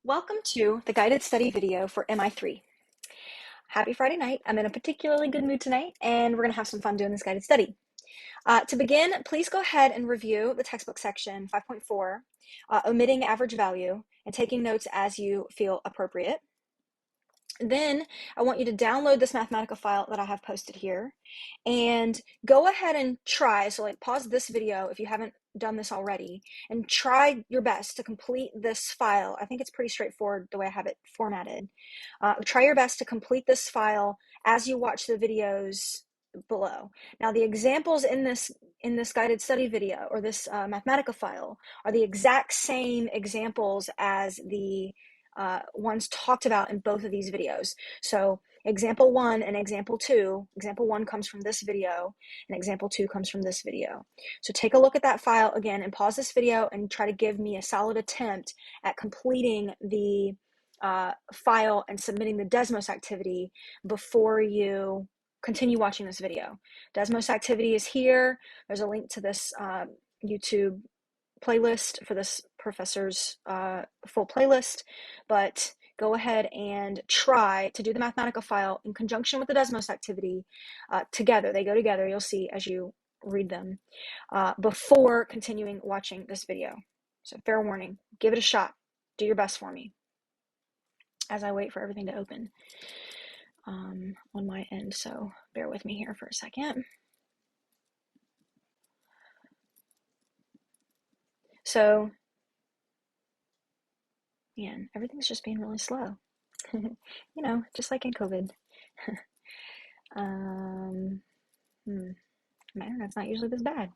Welcome to the guided study video for MI3. Happy Friday night. I'm in a particularly good mood tonight, and we're going to have some fun doing this guided study. To begin, please go ahead and review the textbook section 5.4, omitting average value, and taking notes as you feel appropriate. Then I want you to download this mathematical file that I have posted here and go ahead and try. So pause this video if you haven't done this already and try your best to complete this file. I think it's pretty straightforward the way I have it formatted. Try your best to complete this file as you watch the videos below. Now the examples in this guided study video or this mathematical file are the exact same examples as the ones talked about in both of these videos. So example 1 and example 2, example 1 comes from this video and example 2 comes from this video. So take a look at that file again and pause this video and try to give me a solid attempt at completing the file and submitting the Desmos activity before you continue watching this video. Desmos activity is here. There's a link to this YouTube playlist for this professor's full playlist, but go ahead and try to do the mathematical file in conjunction with the Desmos activity together. They go together, you'll see as you read them, before continuing watching this video. So fair warning, give it a shot. Do your best for me as I wait for everything to open on my end. So bear with me here for a second. So, man, everything's just being really slow. You know, just like in COVID. My internet's not usually this bad.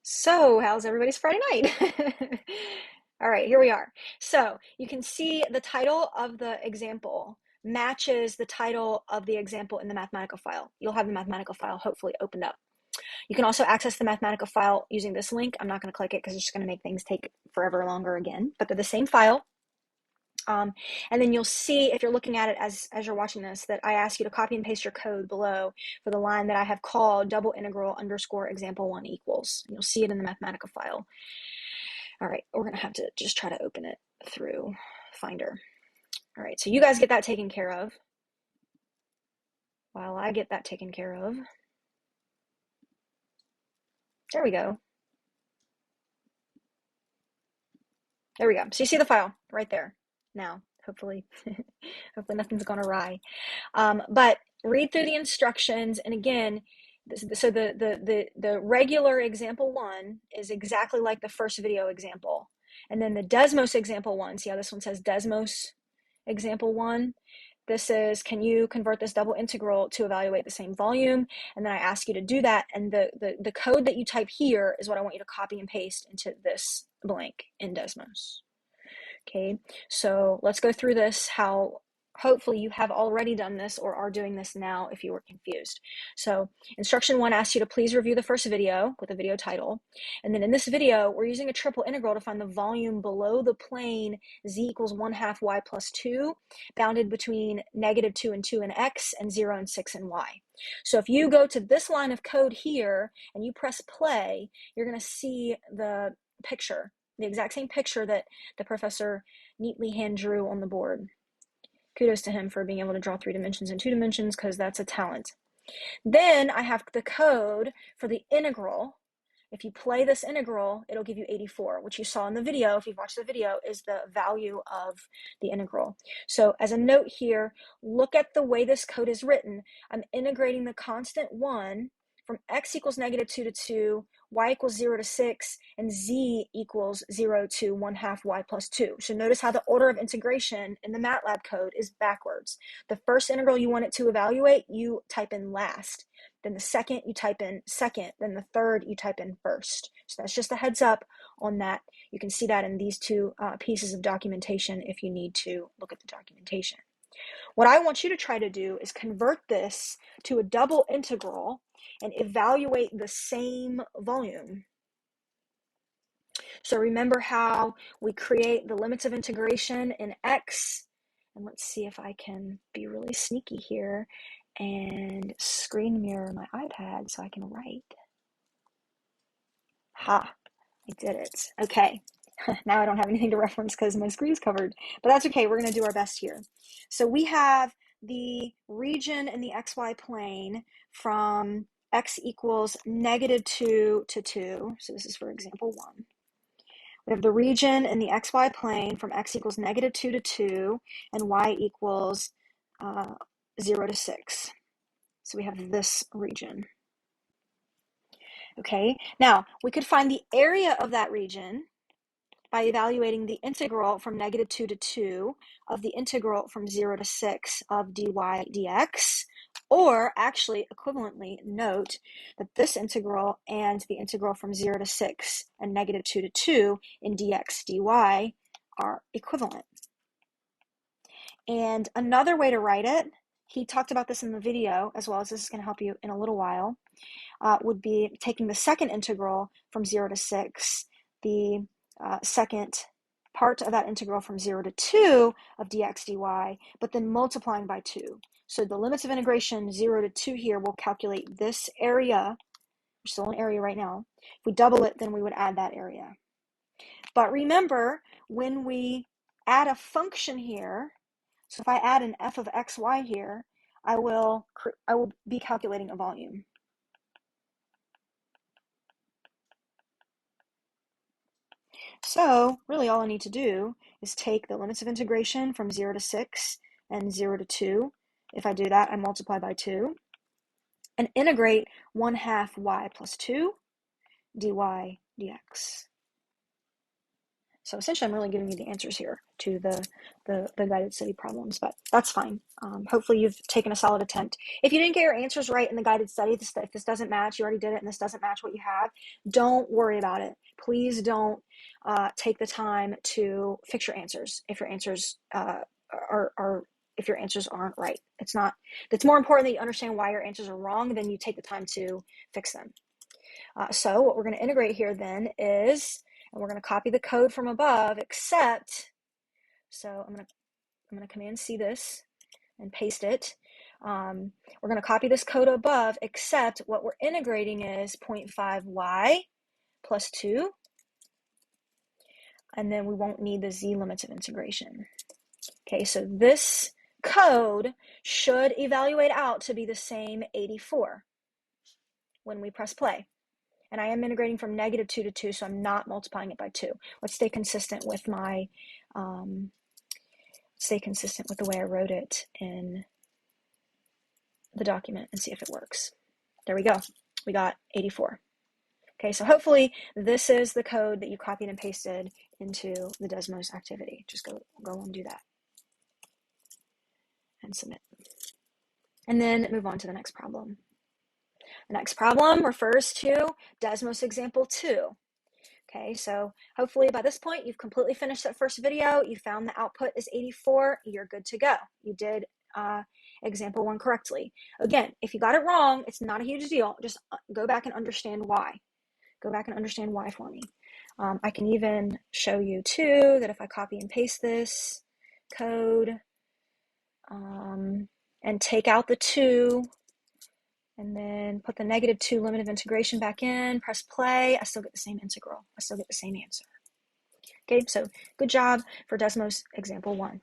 So, how's everybody's Friday night? All right, here we are. So, you can see the title of the example matches the title of the example in the mathematical file. You'll have the mathematical file hopefully opened up. You can also access the mathematical file using this link. I'm not going to click it because it's just going to make things take forever longer again, but they're the same file. And then you'll see, if you're looking at it as you're watching this, that I ask you to copy and paste your code below for the line that I have called double integral underscore example 1 equals. And you'll see it in the mathematical file. All right, we're going to have to just try to open it through Finder. All right, so you guys get that taken care of while I get that taken care of. There we go. There we go. So you see the file right there now. Hopefully nothing's gone awry. But read through the instructions, and again, so the regular example 1 is exactly like the first video example, and then the Desmos example 1. See how this one says Desmos example 1? This is, can you convert this double integral to evaluate the same volume? And then I ask you to do that, and the code that you type here is what I want you to copy and paste into this blank in Desmos. Okay, so let's go through this, how hopefully you have already done this or are doing this now if you were confused. So instruction 1 asks you to please review the first video with a video title. And then in this video, we're using a triple integral to find the volume below the plane z equals 1/2 y plus 2, bounded between -2 and 2 in x and 0 and 6 in y. So if you go to this line of code here and you press play, you're going to see the picture, the exact same picture that the professor neatly hand drew on the board. Kudos to him for being able to draw 3 dimensions and 2 dimensions, because that's a talent. Then I have the code for the integral. If you play this integral, it'll give you 84, which you saw in the video. If you've watched the video, is the value of the integral. So as a note here, look at the way this code is written. I'm integrating the constant 1 from x equals -2 to 2, y equals 0 to 6, and z equals 0 to 1/2 y plus 2. So notice how the order of integration in the MATLAB code is backwards. The first integral you want it to evaluate, you type in last. Then the second, you type in second. Then the third, you type in first. So that's just a heads up on that. You can see that in these two pieces of documentation if you need to look at the documentation. What I want you to try to do is convert this to a double integral and evaluate the same volume. So remember how we create the limits of integration in x, and let's see if I can be really sneaky here and screen mirror my iPad so I can write. Ha, I did it. Okay. Now I don't have anything to reference because my screen is covered, but that's okay. We're going to do our best here. So we have the region in the xy plane from x equals -2 to 2. So this is for example 1. We have the region in the xy plane from x equals -2 to 2 and y equals 0 to 6. So we have this region. Okay, now we could find the area of that region by evaluating the integral from -2 to 2 of the integral from 0 to 6 of dy dx, or actually equivalently note that this integral and the integral from 0 to 6 and -2 to 2 in dx dy are equivalent. And another way to write it, he talked about this in the video as well as this is going to help you in a little while, would be taking the second integral from 0 to 6, the second part of that integral from 0 to 2 of dx dy, but then multiplying by 2. So the limits of integration 0 to 2 here will calculate this area. We're still in area right now. If we double it, then we would add that area. But remember, when we add a function here, so if I add an f of xy here, I will be calculating a volume. So really all I need to do is take the limits of integration from 0 to 6 and 0 to 2. If I do that, I multiply by 2 and integrate 1/2 y plus 2 dy dx. So essentially I'm really giving you the answers here to the guided study problems, but that's fine. Hopefully you've taken a solid attempt. If you didn't get your answers right in the guided study, if this doesn't match, you already did it and this doesn't match what you have, don't worry about it. Please don't take the time to fix your answers if your answers if your answers aren't right. It's more important that you understand why your answers are wrong than you take the time to fix them. So what we're going to integrate here then is, and we're going to copy the code from above, except, so I'm going to Command C this and paste it. We're going to copy this code above, except what we're integrating is 0.5y plus 2, and then we won't need the z limits of integration. Okay, so this code should evaluate out to be the same 84 when we press play. And I am integrating from -2 to 2, so I'm not multiplying it by 2. Let's stay consistent with my, the way I wrote it in the document and see if it works. There we go. We got 84. Okay, so hopefully this is the code that you copied and pasted into the Desmos activity. Just go and do that and submit. And then move on to the next problem. The next problem refers to Desmos example 2. Okay, so hopefully by this point you've completely finished that first video. You found the output is 84. You're good to go. You did example 1 correctly. Again, if you got it wrong, it's not a huge deal. Just go back and understand why. Go back and understand why for me. I can even show you too that if I copy and paste this code and take out the 2 and then put the -2 limit of integration back in, press play, I still get the same integral. I still get the same answer. Okay, so good job for Desmos example 1.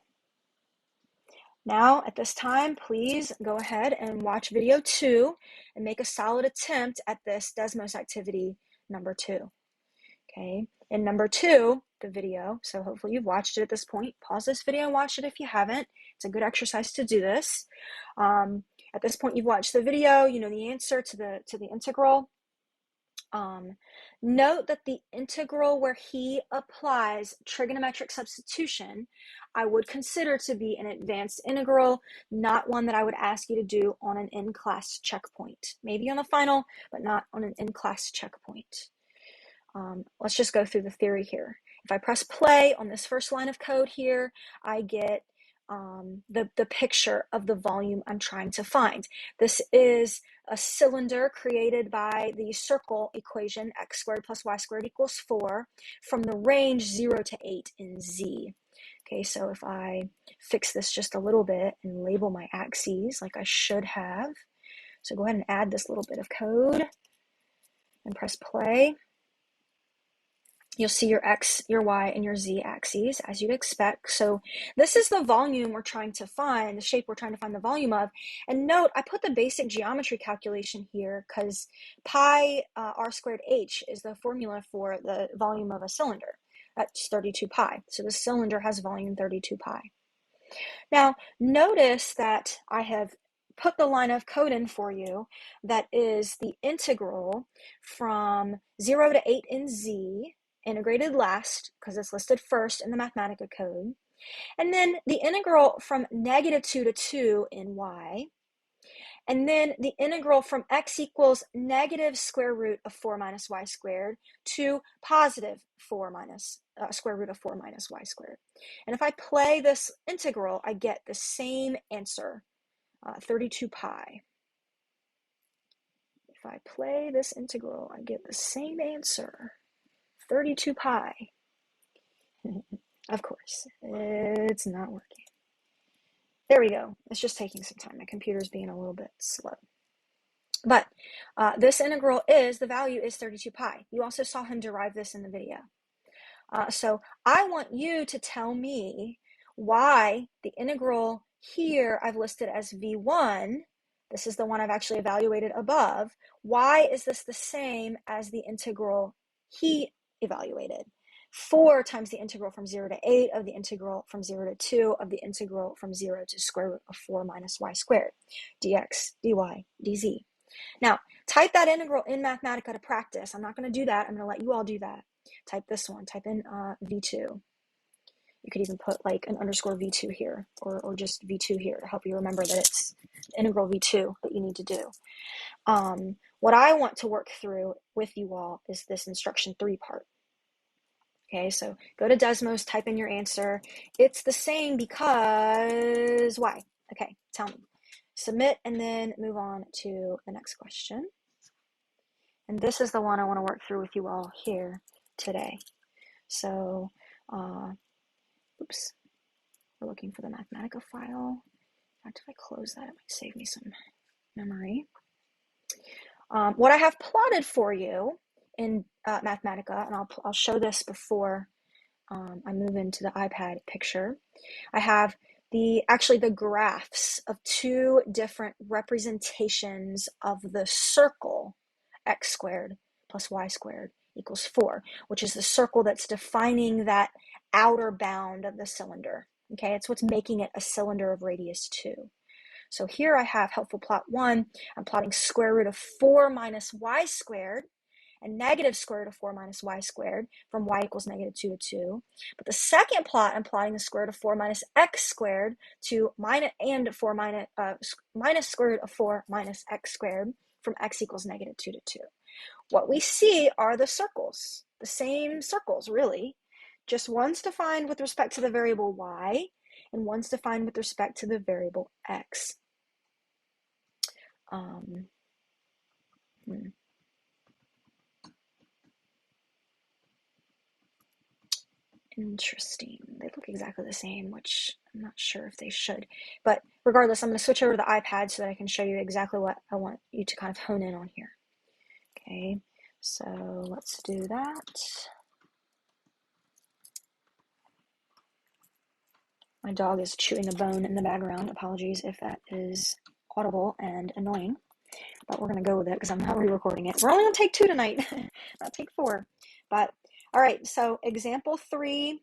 Now, at this time, please go ahead and watch video 2 and make a solid attempt at this Desmos activity number 2. Okay, in number 2, the video, so hopefully you've watched it at this point. Pause this video and watch it if you haven't. It's a good exercise to do this. At this point, you've watched the video, you know the answer to the integral. Note that the integral where he applies trigonometric substitution, I would consider to be an advanced integral, not one that I would ask you to do on an in-class checkpoint. Maybe on the final, but not on an in-class checkpoint. Let's just go through the theory here. If I press play on this first line of code here, I get the picture of the volume I'm trying to find. This is a cylinder created by the circle equation, x squared plus y squared equals 4, from the range 0 to 8 in z. Okay, so if I fix this just a little bit and label my axes like I should have, so go ahead and add this little bit of code and press play. You'll see your X, your Y, and your Z axes, as you'd expect. So this is the volume we're trying to find, the shape we're trying to find the volume of. And note, I put the basic geometry calculation here because pi r squared h is the formula for the volume of a cylinder. That's 32 pi. So the cylinder has volume 32 pi. Now, notice that I have put the line of code in for you that is the integral from 0 to 8 in Z, integrated last because it's listed first in the Mathematica code, and then the integral from -2 to 2 in Y, and then the integral from x equals negative square root of 4 minus y squared to positive 4 minus square root of 4 minus y squared. And if I play this integral, I get the same answer, 32 pi. If I play this integral, I get the same answer, 32 pi. Of course, it's not working. There we go. It's just taking some time. My computer's being a little bit slow. But this integral the value is 32 pi. You also saw him derive this in the video. So I want you to tell me why the integral here I've listed as V1, this is the one I've actually evaluated above, why is this the same as the integral he evaluated? 4 times the integral from 0 to 8 of the integral from 0 to 2 of the integral from 0 to square root of 4 minus y squared, dx, dy, dz. Now, type that integral in Mathematica to practice. I'm not going to do that. I'm going to let you all do that. Type this one. Type in V2. You could even put like an underscore V2 here or just V2 here to help you remember that it's integral V2 that you need to do. What I want to work through with you all is this instruction 3 part. Okay, so go to Desmos, type in your answer. It's the same because why? Okay, tell me. Submit and then move on to the next question. And this is the one I want to work through with you all here today. So, oops, we're looking for the Mathematica file. In fact, if I close that, it might save me some memory. What I have plotted for you in Mathematica, and I'll show this before I move into the iPad picture. I have actually the graphs of 2 different representations of the circle x squared plus y squared equals 4, which is the circle that's defining that outer bound of the cylinder. Okay, it's what's making it a cylinder of radius 2. So here I have helpful plot 1. I'm plotting square root of 4 minus y squared and negative square root of 4 minus y squared from y equals -2 to 2. But the second plot, I'm plotting the square root of 4 minus x squared to minus square root of 4 minus x squared from x equals -2 to 2. What we see are the circles, the same circles, really. Just one's defined with respect to the variable y, and one's defined with respect to the variable x. Interesting. They look exactly the same, which I'm not sure if they should. But regardless, I'm going to switch over to the iPad so that I can show you exactly what I want you to kind of hone in on here. Okay, so let's do that. My dog is chewing a bone in the background. Apologies if that is audible and annoying. But we're going to go with it because I'm not re-recording it. We're only on take 2 tonight, not take 4. But all right, so example 3,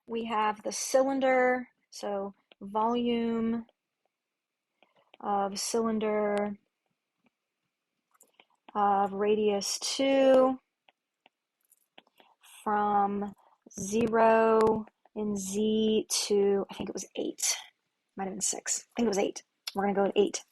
we have the cylinder. So volume of cylinder of radius 2 from 0 in Z to, I think it was 8. Might have been 6. I think it was 8. We're going to go with 8.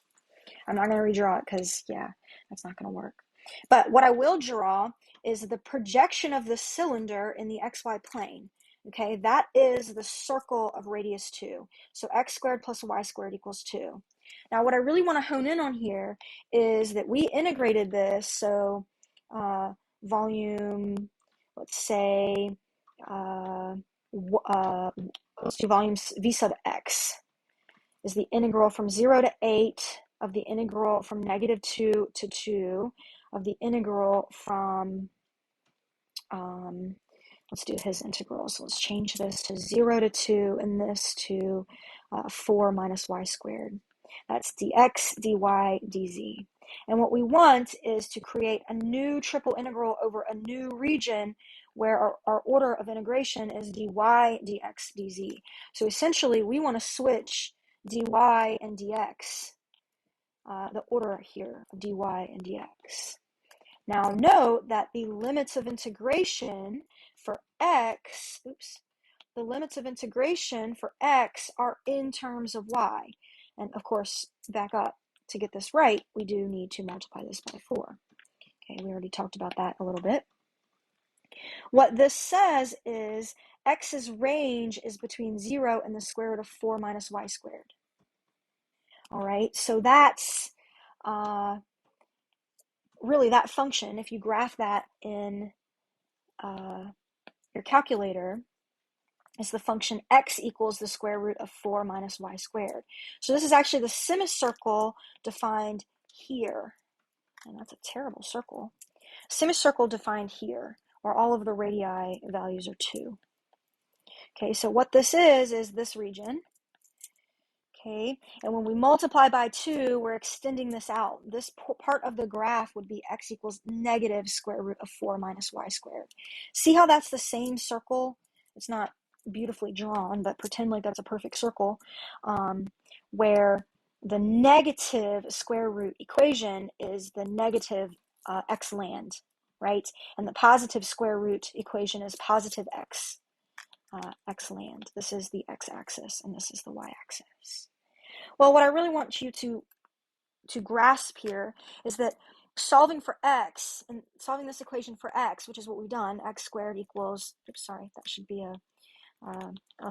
I'm not going to redraw it because, yeah, that's not going to work. But what I will draw is the projection of the cylinder in the xy plane. Okay, that is the circle of radius 2. So x squared plus y squared equals 2. Now, what I really want to hone in on here is that we integrated this. So volume, let's say, let's do volume v sub x is the integral from 0 to 8 of the integral from -2 to 2 of the integral from let's do his integral. So let's change this to 0 to 2 and this to 4 minus y squared. That's dx, dy, dz. And what we want is to create a new triple integral over a new region where our order of integration is dy, dx, dz. So essentially, we want to switch dy and dx, the order here of dy and dx. Now note that the limits of integration for x, the limits of integration for x are in terms of y. And of course, back up, to get this right, we do need to multiply this by 4. Okay, we already talked about that a little bit. What this says is x's range is between 0 and the square root of 4 minus y squared. All right, so that's really that function. If you graph that in your calculator, is the function x equals the square root of 4 minus y squared. So this is actually the semicircle defined here. And that's a terrible circle. Semicircle defined here, where all of the radii values are 2. Okay, so what this is this region. Okay, and when we multiply by 2, we're extending this out. This part of the graph would be x equals negative square root of 4 minus y squared. See how that's the same circle? It's not beautifully drawn, but pretend like that's a perfect circle, where the negative square root equation is the negative x land, right? And the positive square root equation is positive x land. This is the x-axis, and this is the y-axis. Well, what I really want you to grasp here is that solving for x, and solving this equation for x, which is what we've done, x squared equals, oops, sorry, that should be a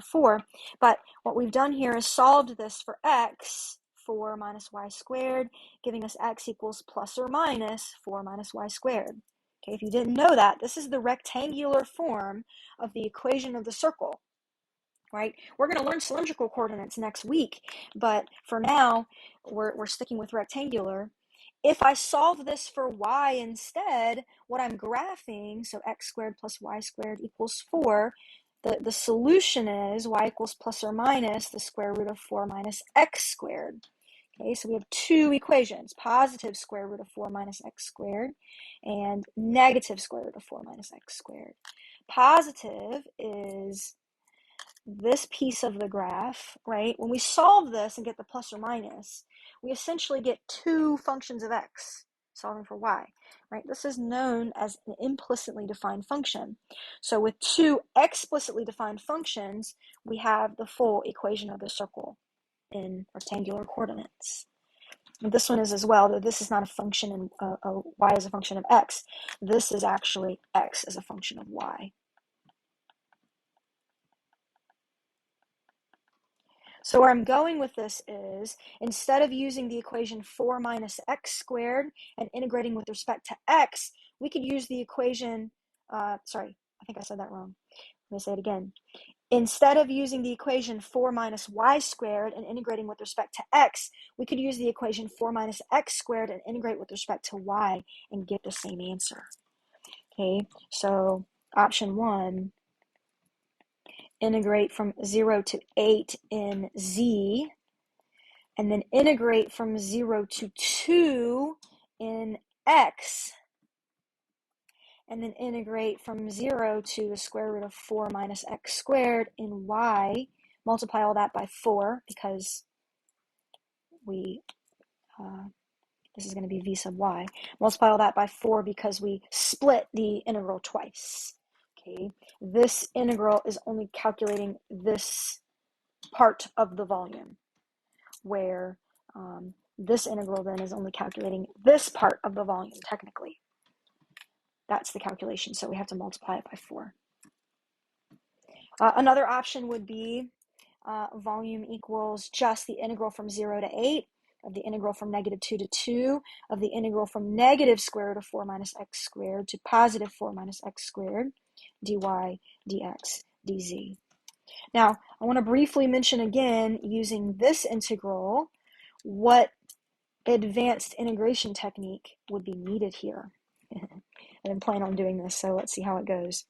4. But what we've done here is solved this for x, 4 minus y squared, giving us x equals plus or minus 4 minus y squared. Okay, if you didn't know that, this is the rectangular form of the equation of the circle. Right? We're going to learn cylindrical coordinates next week, but for now, we're sticking with rectangular. If I solve this for y instead, what I'm graphing, so x squared plus y squared equals 4, the solution is y equals plus or minus the square root of 4 minus x squared. Okay, so we have two equations, positive square root of 4 minus x squared and negative square root of 4 minus x squared. Positive is this piece of the graph, right? When we solve this and get the plus or minus, we essentially get two functions of x solving for y, right? This is known as an implicitly defined function. So with two explicitly defined functions, we have the full equation of the circle in rectangular coordinates. And this one is as well, though this is not a function and y is a function of x. This is actually x as a function of y. So where I'm going with this is, instead of using the equation 4 minus x squared and integrating with respect to x, we could use the equation, sorry, I think I said that wrong. Let me say it again. Instead of using the equation 4 minus y squared and integrating with respect to x, we could use the equation 4 minus x squared and integrate with respect to y and get the same answer. Okay, so option 1, integrate from 0 to 8 in z, and then integrate from 0 to 2 in x, and then integrate from 0 to the square root of 4 minus x squared in y. Multiply all that by 4 because this is going to be v sub y. Multiply all that by 4 because we split the integral twice. Okay, this integral is only calculating this part of the volume, where this integral then is only calculating this part of the volume, technically. That's the calculation, so we have to multiply it by 4. Another option would be volume equals just the integral from 0 to 8 of the integral from negative 2 to 2 of the integral from negative square root of 4 minus x squared to positive 4 minus x squared, dy, dx, dz. Now, I want to briefly mention again, using this integral, what advanced integration technique would be needed here. didn't plan on doing this, so let's see how it goes.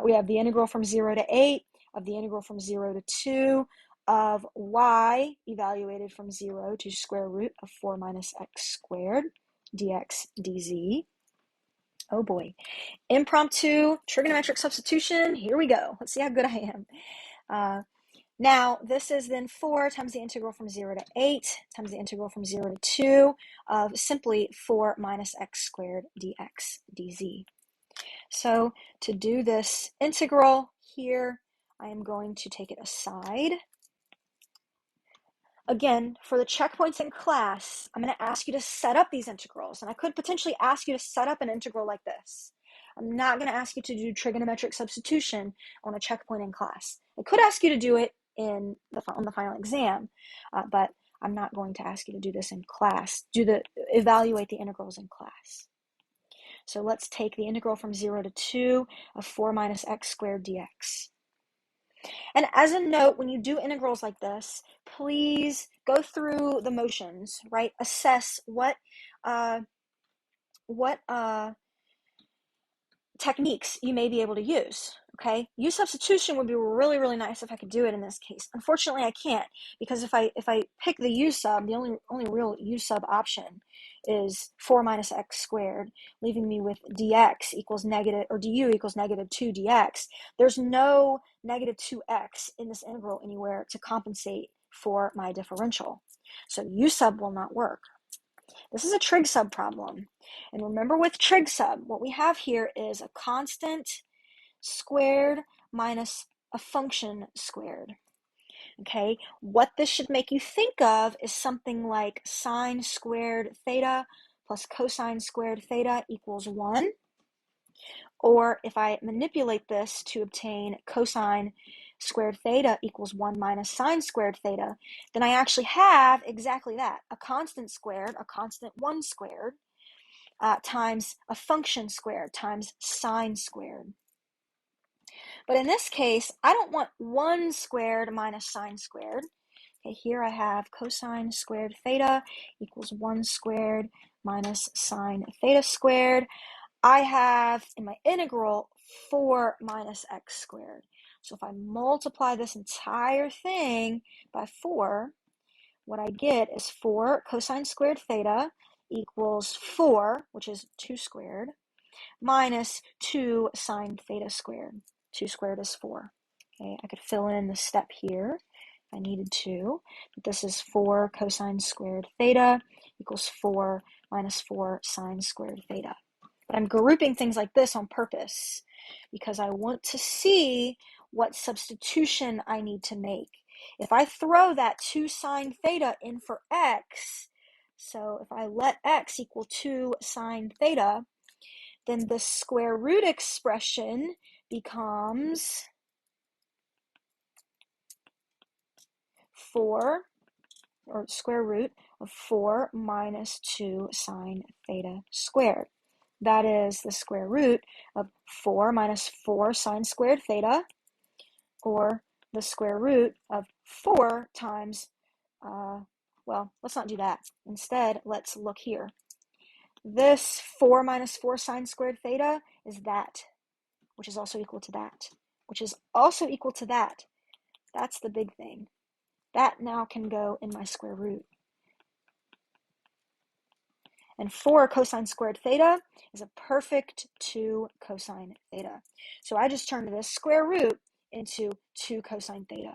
We have the integral from 0 to 8 of the integral from 0 to 2 of y evaluated from 0 to square root of 4 minus x squared dx dz. Oh boy. Impromptu trigonometric substitution. Here we go. Let's see how good I am. Now, this is then 4 times the integral from 0 to 8 times the integral from 0 to 2 of simply 4 minus x squared dx dz. So to do this integral here, I am going to take it aside. Again, for the checkpoints in class, I'm going to ask you to set up these integrals, and I could potentially ask you to set up an integral like this. I'm not going to ask you to do trigonometric substitution on a checkpoint in class. I could ask you to do it on the final exam, but I'm not going to ask you to do this in class. Evaluate the integrals in class. So let's take the integral from 0 to 2 of 4 minus x squared dx. And as a note, when you do integrals like this, please go through the motions, right? Assess what techniques you may be able to use, okay? U substitution would be really, really nice if I could do it in this case. Unfortunately, I can't, because if I pick the U sub, the only real U sub option is 4 minus x squared, leaving me with dx equals negative, or du equals negative 2 dx. There's no negative 2x in this integral anywhere to compensate for my differential. So U sub will not work. This is a trig sub problem. And remember, with trig sub, what we have here is a constant squared minus a function squared. Okay, what this should make you think of is something like sine squared theta plus cosine squared theta equals 1. Or if I manipulate this to obtain cosine squared theta equals 1 minus sine squared theta, then I actually have exactly that, a constant squared, a constant 1 squared, times a function squared times sine squared. But in this case, I don't want 1 squared minus sine squared. Okay, here I have cosine squared theta equals 1 squared minus sine theta squared. I have in my integral 4 minus x squared. So if I multiply this entire thing by 4, what I get is 4 cosine squared theta equals 4, which is 2 squared, minus 2 sine theta squared. 2 squared is 4. Okay, I could fill in the step here if I needed to, but this is 4 cosine squared theta equals 4 minus 4 sine squared theta. But I'm grouping things like this on purpose because I want to see what substitution I need to make. If I throw that 2 sine theta in for x, so if I let x equal 2 sine theta, then the square root expression becomes 4, or square root of 4 minus 2 sine theta squared. That is the square root of 4 minus 4 sine squared theta, or the square root of 4 times, well, let's not do that. Instead, let's look here. This 4 minus 4 sine squared theta is that, which is also equal to that, which is also equal to that. That's the big thing. That now can go in my square root. And 4 cosine squared theta is a perfect 2 cosine theta. So I just turned this square root into 2 cosine theta.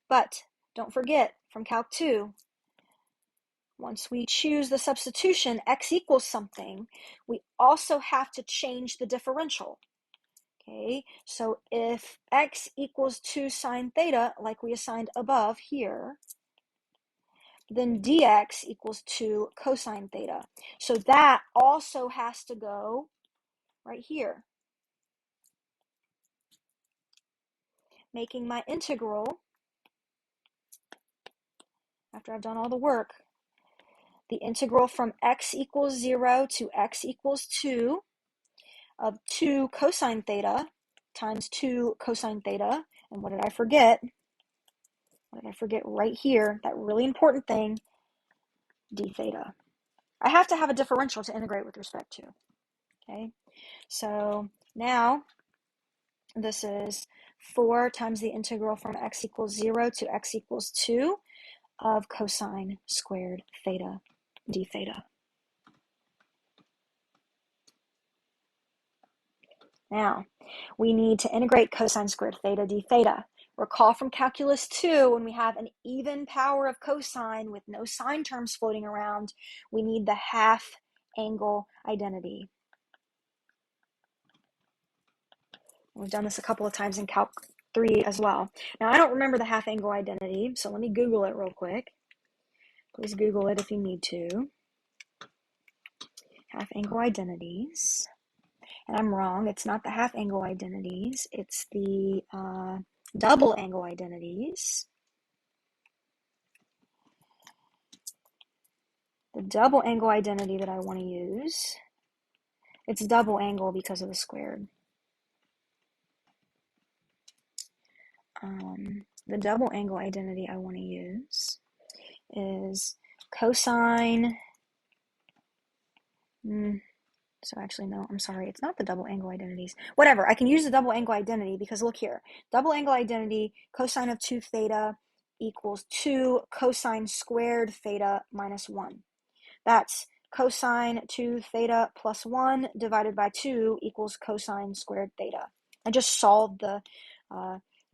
But don't forget, from Calc 2, once we choose the substitution, x equals something, we also have to change the differential. Okay, so if x equals 2 sine theta, like we assigned above here, then dx equals 2 cosine theta. So that also has to go right here, making my integral, after I've done all the work, the integral from x equals 0 to x equals 2 of 2 cosine theta times 2 cosine theta. And what did I forget? What did I forget right here? That really important thing. d theta. I have to have a differential to integrate with respect to. Okay, so now this is 4 times the integral from x equals 0 to x equals 2 of cosine squared theta d theta. Now, we need to integrate cosine squared theta d theta. Recall from calculus 2, when we have an even power of cosine with no sine terms floating around, we need the half angle identity. We've done this a couple of times in Calc 3 as well. Now, I don't remember the half angle identity, so let me Google it real quick. Please Google it if you need to. Half angle identities. And I'm wrong, it's not the half angle identities, it's the double angle identities. The double angle identity that I want to use, it's double angle because of the squared. The double angle identity I want to use is cosine, so actually no, I'm sorry, it's not the double angle identities. Whatever, I can use the double angle identity because look here, double angle identity, cosine of 2 theta equals 2 cosine squared theta minus 1. That's cosine 2 theta plus 1 divided by 2 equals cosine squared theta. I just solved the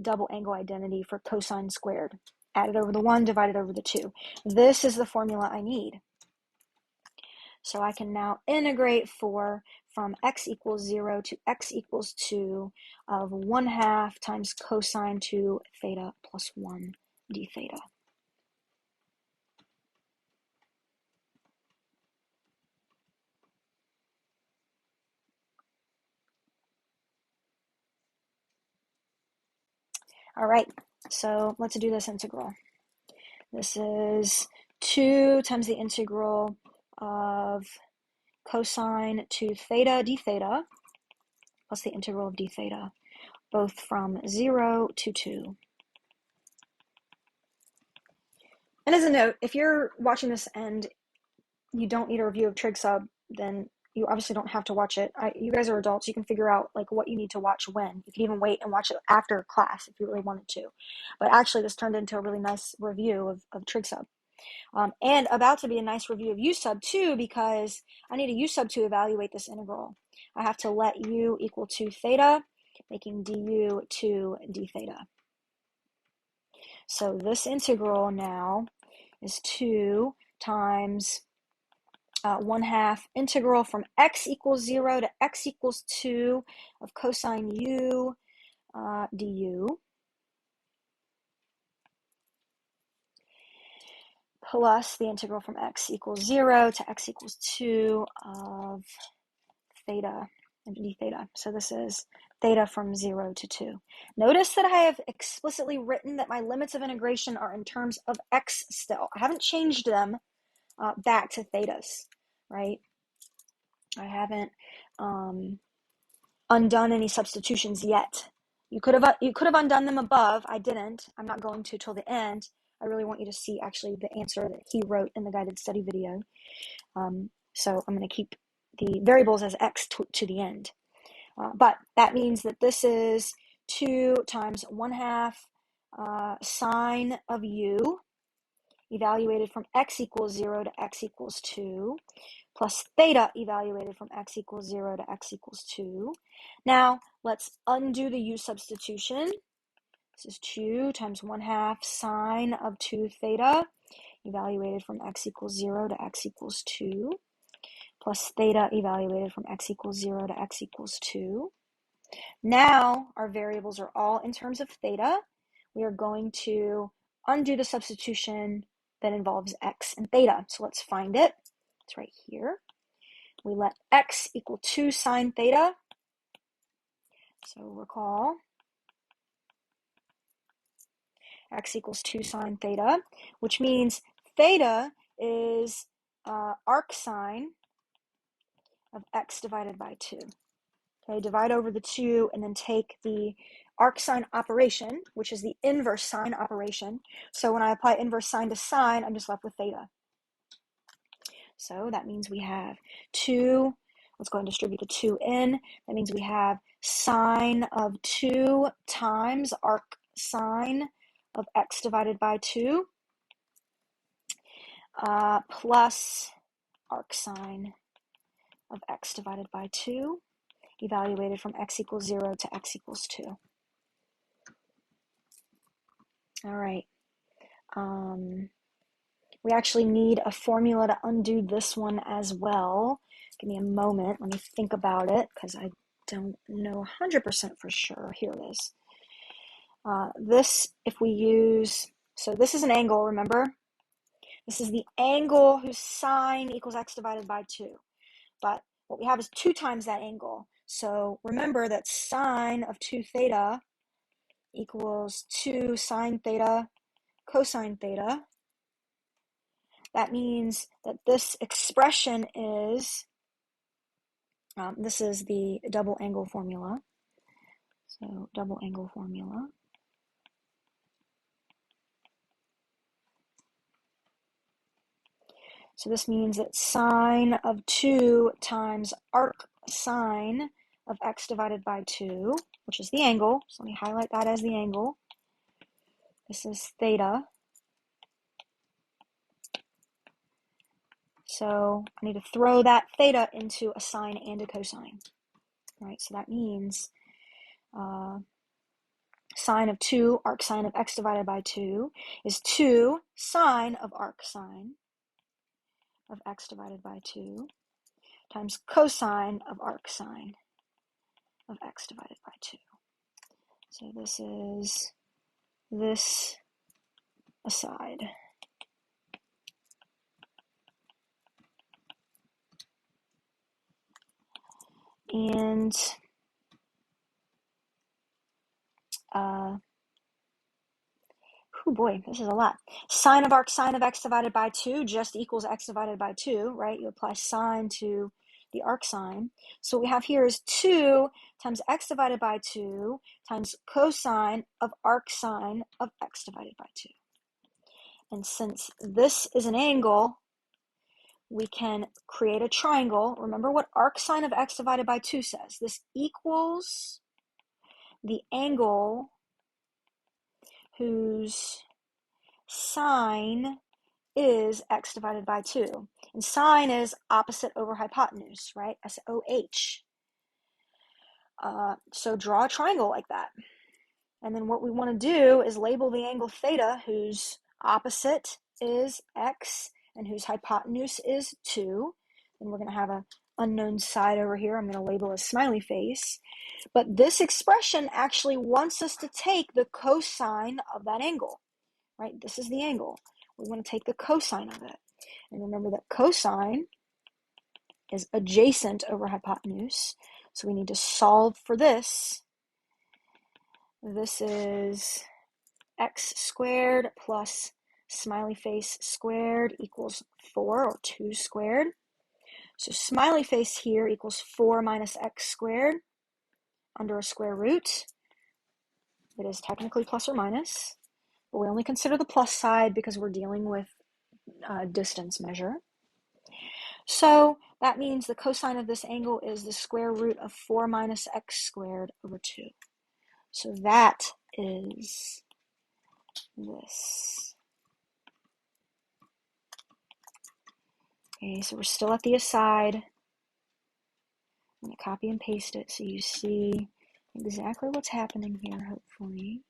double angle identity for cosine squared. Added over the 1, divided over the 2. This is the formula I need. So I can now integrate from x equals 0 to x equals 2 of 1/2 times cosine 2 theta plus 1 d theta. All right, so let's do this integral. This is 2 times the integral of cosine 2 theta d theta plus the integral of d theta, both from 0 to 2. And as a note, if you're watching this and you don't need a review of trig sub, then you obviously don't have to watch it. You guys are adults. You can figure out like what you need to watch when. You can even wait and watch it after class if you really wanted to. But actually, this turned into a really nice review of trig sub. And about to be a nice review of u sub too, because I need a u sub to evaluate this integral. I have to let u equal 2 theta, making du 2 d theta. So this integral now is 2 times 1/2 integral from x equals 0 to x equals 2 of cosine u du plus the integral from x equals 0 to x equals 2 of theta and d theta. So this is theta from 0 to 2. Notice that I have explicitly written that my limits of integration are in terms of x still. I haven't changed them back to thetas, right? I haven't undone any substitutions yet. You could have undone them above. I didn't. I'm not going to till the end. I really want you to see actually the answer that he wrote in the guided study video. So I'm going to keep the variables as x to the end. But that means that this is 2 times 1/2 sine of u evaluated from x equals 0 to x equals 2 plus theta evaluated from x equals 0 to x equals 2. Now, let's undo the u substitution. This is 2 times 1/2 sine of 2 theta evaluated from x equals 0 to x equals 2 plus theta evaluated from x equals 0 to x equals 2. Now, our variables are all in terms of theta. We are going to undo the substitution that involves x and theta. So let's find it. It's right here. We let x equal 2 sine theta. So recall, x equals 2 sine theta, which means theta is arc sine of x divided by 2. Okay, divide over the 2 and then take the arc sine operation, which is the inverse sine operation. So when I apply inverse sine to sine, I'm just left with theta. So that means we have 2. Let's go ahead and distribute the 2 in. That means we have sine of 2 times arc sine of x divided by 2 plus arc sine of x divided by 2, evaluated from x equals 0 to x equals 2. All right. We actually need a formula to undo this one as well. Give me a moment. Let me think about it because I don't know 100% for sure. Here it is. This, if we use, so this is an angle, remember? This is the angle whose sine equals x divided by 2. But what we have is 2 times that angle. So remember that sine of 2 theta equals 2 sine theta cosine theta. That means that this expression is, this is the double angle formula. So double angle formula. So this means that sine of 2 times arc sine of x divided by 2, which is the angle. So let me highlight that as the angle. This is theta. So I need to throw that theta into a sine and a cosine. Right, so that means sine of 2 arc sine of x divided by 2 is 2 sine of arc sine of x divided by 2 times cosine of arc sine of x divided by 2. So this is this aside. And oh boy, this is a lot. Sine of arc sine of x divided by 2 just equals x divided by 2, right? You apply sine to the arc sine. So what we have here is 2 times x divided by 2 times cosine of arc sine of x divided by 2. And since this is an angle, we can create a triangle. Remember what arc sine of x divided by 2 says. This equals the angle whose sine is x divided by 2. And sine is opposite over hypotenuse, right? SOH. So draw a triangle like that. And then what we want to do is label the angle theta, whose opposite is x and whose hypotenuse is 2. And we're going to have an unknown side over here. I'm going to label a smiley face. But this expression actually wants us to take the cosine of that angle, right? This is the angle. We want to take the cosine of it. And remember that cosine is adjacent over hypotenuse. So we need to solve for this. This is x squared plus smiley face squared equals 4, or 2 squared. So smiley face here equals 4 minus x squared under a square root. It is technically plus or minus, but we only consider the plus side because we're dealing with distance measure. So that means the cosine of this angle is the square root of 4 minus x squared over 2. So that is this. Okay, so we're still at the aside. I'm going to copy and paste it so you see exactly what's happening here, hopefully.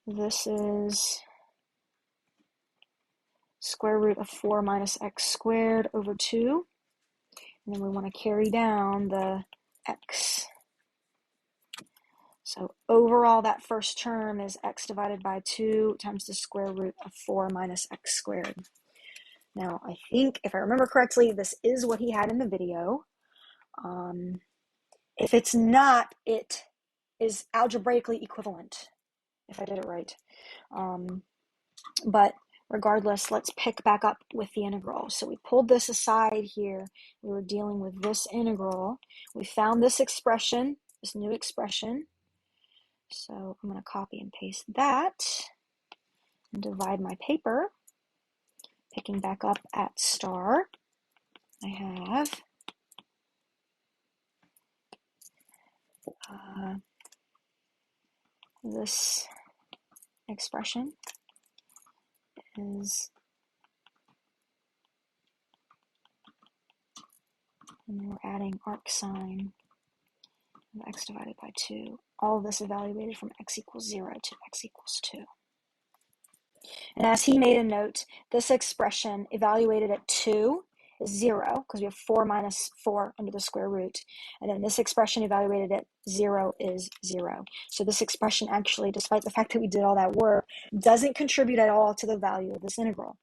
This is square root of 4 minus x squared over 2. And then we want to carry down the x. So overall, that first term is x divided by 2 times the square root of 4 minus x squared. Now, I think, if I remember correctly, this is what he had in the video. If it's not, it is algebraically equivalent, if I did it right. But regardless, let's pick back up with the integral. So we pulled this aside here. We were dealing with this integral. We found this expression, this new expression. So I'm going to copy and paste that and divide my paper. picking back up at star, I have this expression is, and then we're adding arc sine of x divided by 2. All of this evaluated from x equals 0 to x equals 2. And as he made a note, this expression evaluated at 2 is 0, because we have 4 minus 4 under the square root. And then this expression evaluated at 0 is 0. So this expression actually, despite the fact that we did all that work, doesn't contribute at all to the value of this integral.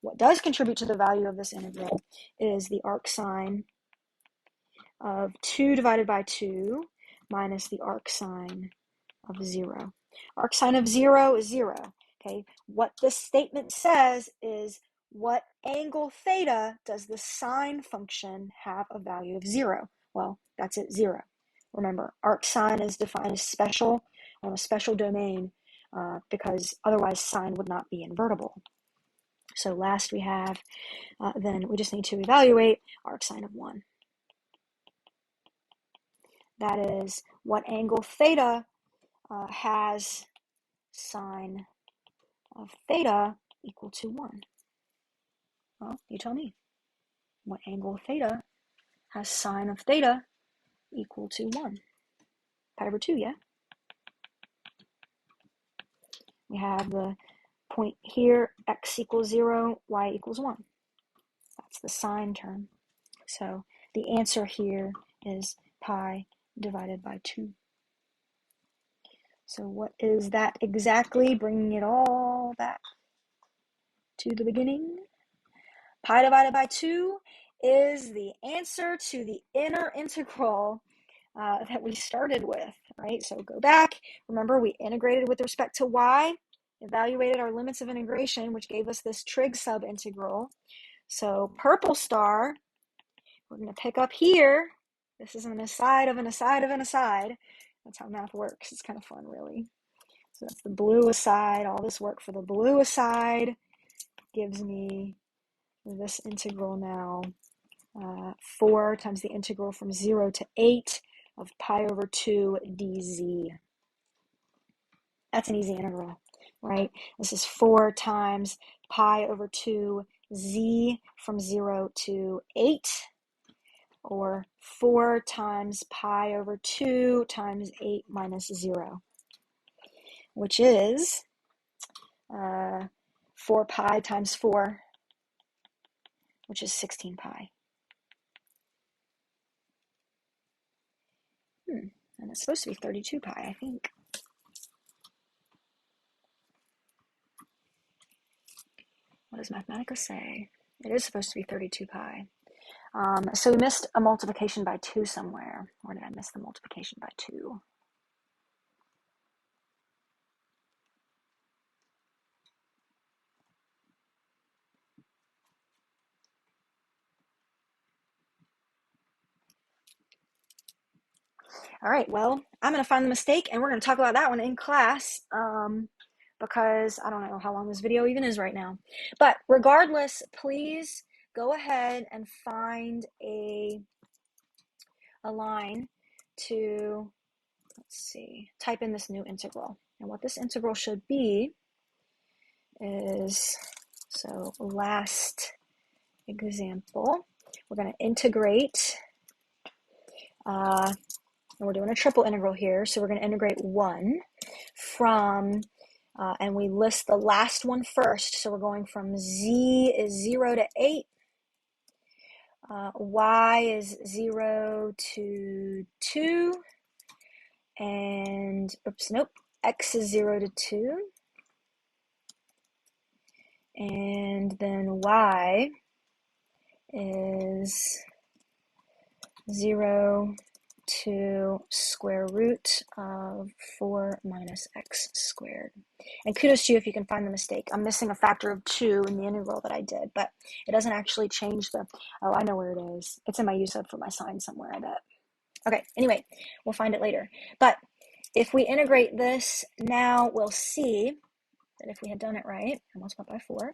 What does contribute to the value of this integral is the arc sine of 2 divided by 2 minus the arc sine of 0. Arc sine of 0 is 0. Okay, what this statement says is, what angle theta does the sine function have a value of 0? Well, that's at 0. Remember, arc sine is defined as special on a special domain because otherwise sine would not be invertible. So last we have, then we just need to evaluate arc sine of 1. That is, what angle theta has sine of theta equal to 1? Well, you tell me. What angle theta has sine of theta equal to 1? Pi over 2, yeah? We have the point here, x equals 0, y equals 1. That's the sine term. So the answer here is pi divided by 2. So what is that exactly? Bringing it all back to the beginning. Pi divided by 2 is the answer to the inner integral that we started with, right? So go back. Remember, we integrated with respect to y, evaluated our limits of integration, which gave us this trig subintegral. So purple star, we're going to pick up here. This is an aside of an aside of an aside. That's how math works. It's kind of fun, really. So that's the blue aside. All this work for the blue aside gives me this integral now, 4 times the integral from 0 to 8 of pi over 2 dz. That's an easy integral, right? This is 4 times pi over 2 z from 0 to 8, or 4 times pi over 2 times 8 minus 0, which is 4 pi times 4, which is 16 pi. And it's supposed to be 32 pi, I think. What does Mathematica say? It is supposed to be 32 pi. So we missed a multiplication by 2 somewhere. Where did I miss the multiplication by 2? All right, well, I'm going to find the mistake, and we're going to talk about that one in class, because I don't know how long this video even is right now. But regardless, please go ahead and find a line to, let's see, type in this new integral. And what this integral should be is, so last example, we're going to integrate, and we're doing a triple integral here, so we're going to integrate 1 from, and we list the last one first, so we're going from z is 0 to 8, y is 0 to 2, and, x is 0 to 2, and then y is 0 to square root of 4 minus x squared. And kudos to you if you can find the mistake. I'm missing a factor of 2 in the integral that I did, but it doesn't actually change the, oh, I know where it is. It's in my u sub for my sine somewhere, I bet. Okay, anyway, we'll find it later. But if we integrate this, now we'll see that if we had done it right, I multiply by 4,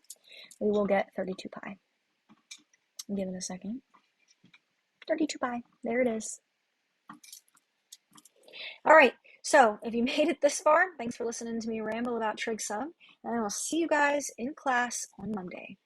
we will get 32 pi. Give it a second. 32 pi. There it is. All right. So if you made it this far, thanks for listening to me ramble about trig sum, and I will see you guys in class on Monday.